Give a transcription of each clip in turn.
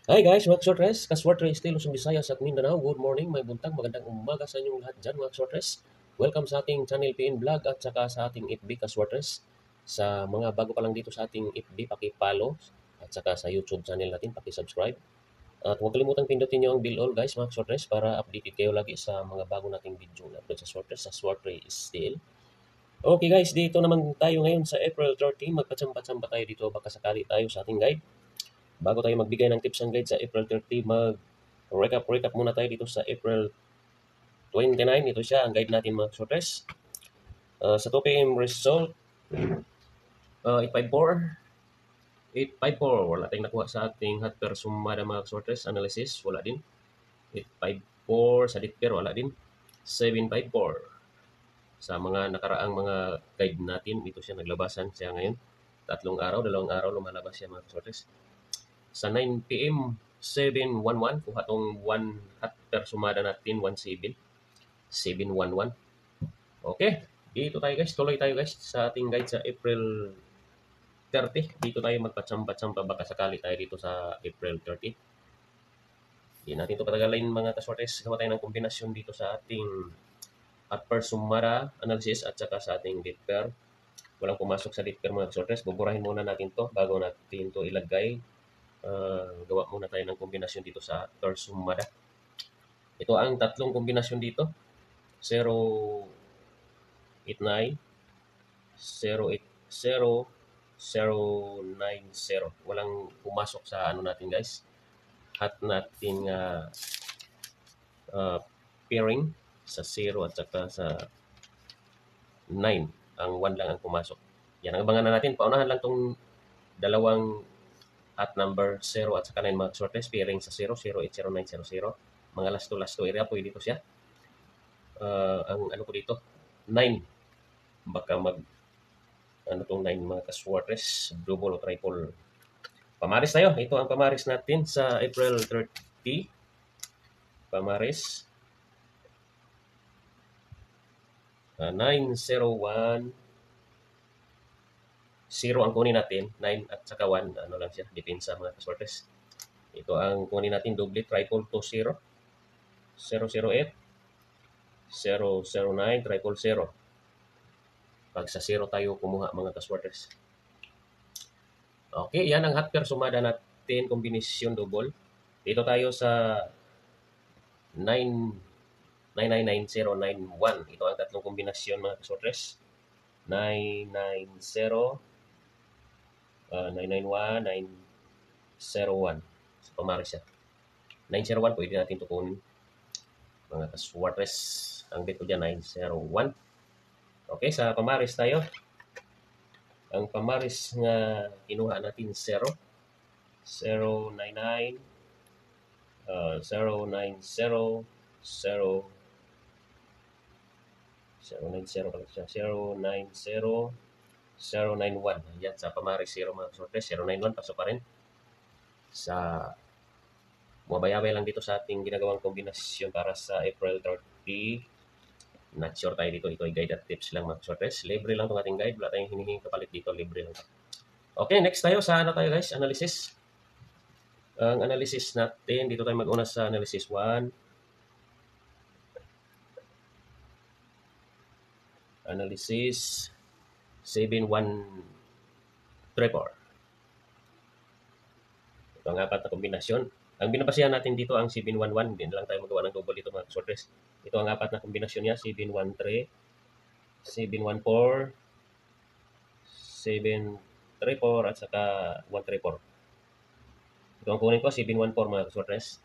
Hi guys, mga Shortres, Kaswartres, Stilos, Visayas at Mindanao. Good morning, may buntag, magandang umaga sa inyong lahat dyan mga Shortres. Welcome sa ating channel PN Vlog at saka sa ating FB Kaswartres. Sa mga bago pa lang dito sa ating FB, paki-follow at saka sa YouTube channel natin, paki-subscribe. At huwag kalimutang pindutin nyo ang bell all guys mga Shortres para updated kayo lagi sa mga bago nating video na upload sa Shortres, sa Shortres Still. Okay guys, dito naman tayo ngayon sa April 30. Magpatsamba-tsamba tayo dito, baka sakali tayo sa ating guide. Bago tayo magbigay ng tips and guide sa April 30, mag-recap muna tayo dito sa April 29. Ito siya, ang guide natin mga shorters. Sa 2 p.m. result, 854. 854, wala tayong nakuha sa ating hot pair sumada mga shorters analysis, wala din. 854 sa dit pair, wala din. 754 sa mga nakaraang mga guide natin, ito siya, naglabasan siya ngayon. 2 araw lumalabas siya mga shorters. Sa 9 p.m. 711 kuha tong 1 hot per sumada natin 17 711. Okay, dito tayo guys, tuloy tayo guys sa ating guide sa April 30. Dito tayo magpatsamba-tsamba, baka sakali tayo dito sa April 30. Hindi natin ito patagalin mga kaswartes, gawa tayo ng kombinasyon dito sa ating hot per sumada analysis at saka sa ating date pair. Walang pumasok sa date pair mga kaswartes, buburahin muna natin to bago natin to ilagay. Gawa muna tayo ng kombinasyon dito sa per sumada. Ito ang tatlong kombinasyon dito. 089, 080, 090. Walang pumasok sa ano natin guys. Hot natin pairing sa 0 at saka sa 9. Ang 1 lang ang pumasok. Yan ang abangan na natin. Paunahan lang tong dalawang hot number 0 at saka 9 mga shortest pairing sa 0, 080, 900. Mga lasto area po dito siya. Ang ano ko dito 9, baka mag ano tong 9 mga kaswartes, double o triple. Pamaris tayo, ito ang pamaris natin sa April 30. Pamaris 901, 0 ang kunin natin, 9 at saka 1, ano lang siya, depensa mga kaswartes. Ito ang kunin natin, double, triple, 20, 008, 009, triple 0. Pag sa 0 tayo kumuha mga kaswartes. Okay, yan ang hot pair sumada natin, kombinasyon double. Dito tayo sa 9999091. Ito ang tatlong kombinasyon mga kaswartes. 990, 991, 901. So, pamaris siya. 901, pwede natin ito kunin. Mga kaswartes, ang bit ko dyan, 901. Okay, sa pamaris tayo. Ang pamaris nga kinuha natin 0, 099, 090, 090 pala siya, 090, 091. Yan, sa pamaris 0 mga sortes, 091, pasok pa rin. Sa mabayabay lang dito sa ating ginagawang kombinasyon para sa April 30. Not sure tayo dito. Ito ay guide at tips lang mga sortes. Libre lang itong ating guide. Wala tayong hinihinging kapalit dito. Libre lang. Okay, next tayo sa ano tayo guys? Analysis. Ang analysis natin, dito tayo mag-una sa analysis 1. Analysis 7134. Ito ang apat na kombinasyon. Ang binabasihan natin dito ang 711. Hindi na lang tayo magawa ng double dito mga sortes. Ito ang apat na kombinasyon niya. 713, 714, 734 at saka 134. Ito ang kunin ko, 714 mga sortes.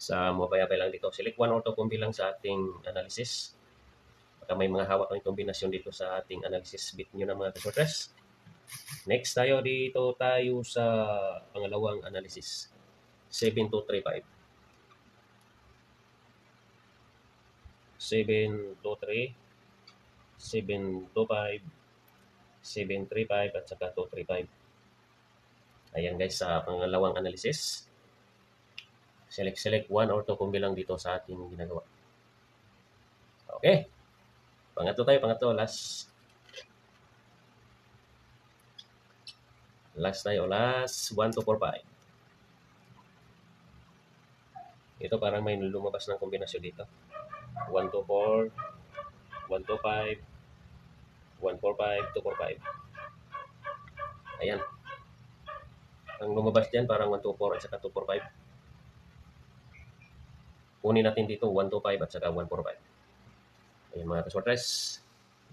Sa mabayabay lang dito. Select 1 or 2 kung bilang sa ating analysis. Baka may mga hawak ng kombinasyon dito sa ating analysis bit nyo na mga sortes. Next tayo, dito tayo sa pangalawang analysis. 7235. 723, 725, 735 at saka 235. Ayan guys, sa pangalawang analysis. Select 1 or 2 kung bilang dito sa ating ginagawa. Okay. Pangatlo, last. Last tayo, last 1, 2, 4, 5. Ito parang may lumabas ng kombinasyon dito. 124, 125, 145, 245. Ayan. Ang lumabas dyan parang 124 at saka 245. Kunin natin dito 125 at saka 145. Ayan mga kasortres.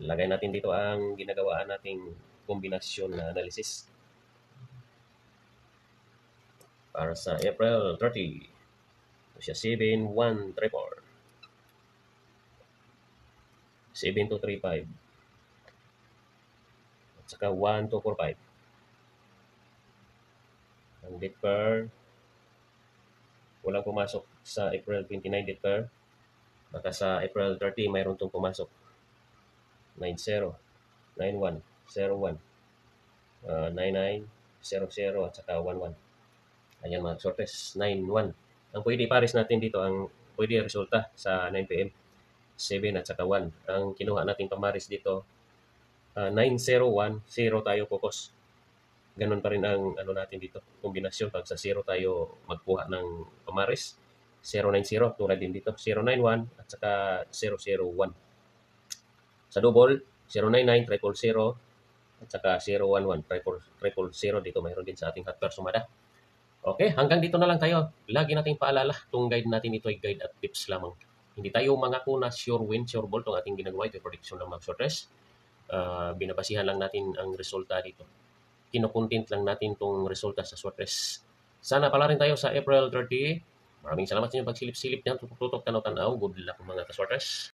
Lagay natin dito ang ginagawaan nating kombinasyon na analysis. Para sa April 30. Ito siya 7-1-3-4. 7-2-3-5. At saka 1-2-4-5. Ang date pair, walang pumasok sa April 29 date pair. Baka sa April 30 mayroon itong pumasok. 90, 91, 01, 99, 00 at saka 11. Ayan mga sortes, 9-1. Ang pwede pares natin dito, ang pwede resulta sa 9 p.m. 7 at saka 1. Ang kinuha natin pamaris dito, 9-0-1, 0 tayo focus. Ganun pa rin ang ano natin dito, kombinasyon. Pag sa 0 tayo magkuha ng pamaris, 0-9-0, tulad din dito, 0-9-1 at saka 0-0-1. Sa double, 0-9-9, 0-0-0 at saka 0-1-1, 0-0-0 dito mayroon din sa ating hot pair sumada. Okay, hanggang dito na lang tayo. Lagi nating paalala, itong guide natin ito ay guide at tips lamang. Hindi tayo mangako na sure win, sure ball itong ating ginagawa. Ito prediction ng mga shorters. Binabasihan lang natin ang resulta dito. Kinukontent lang natin itong resulta sa shorters. Sana pala rin tayo sa April 30. Maraming salamat sa inyong pagsilip-silip niyan. Tutok-tutok, tanaw-tanaw. Good luck mga ka-shorters.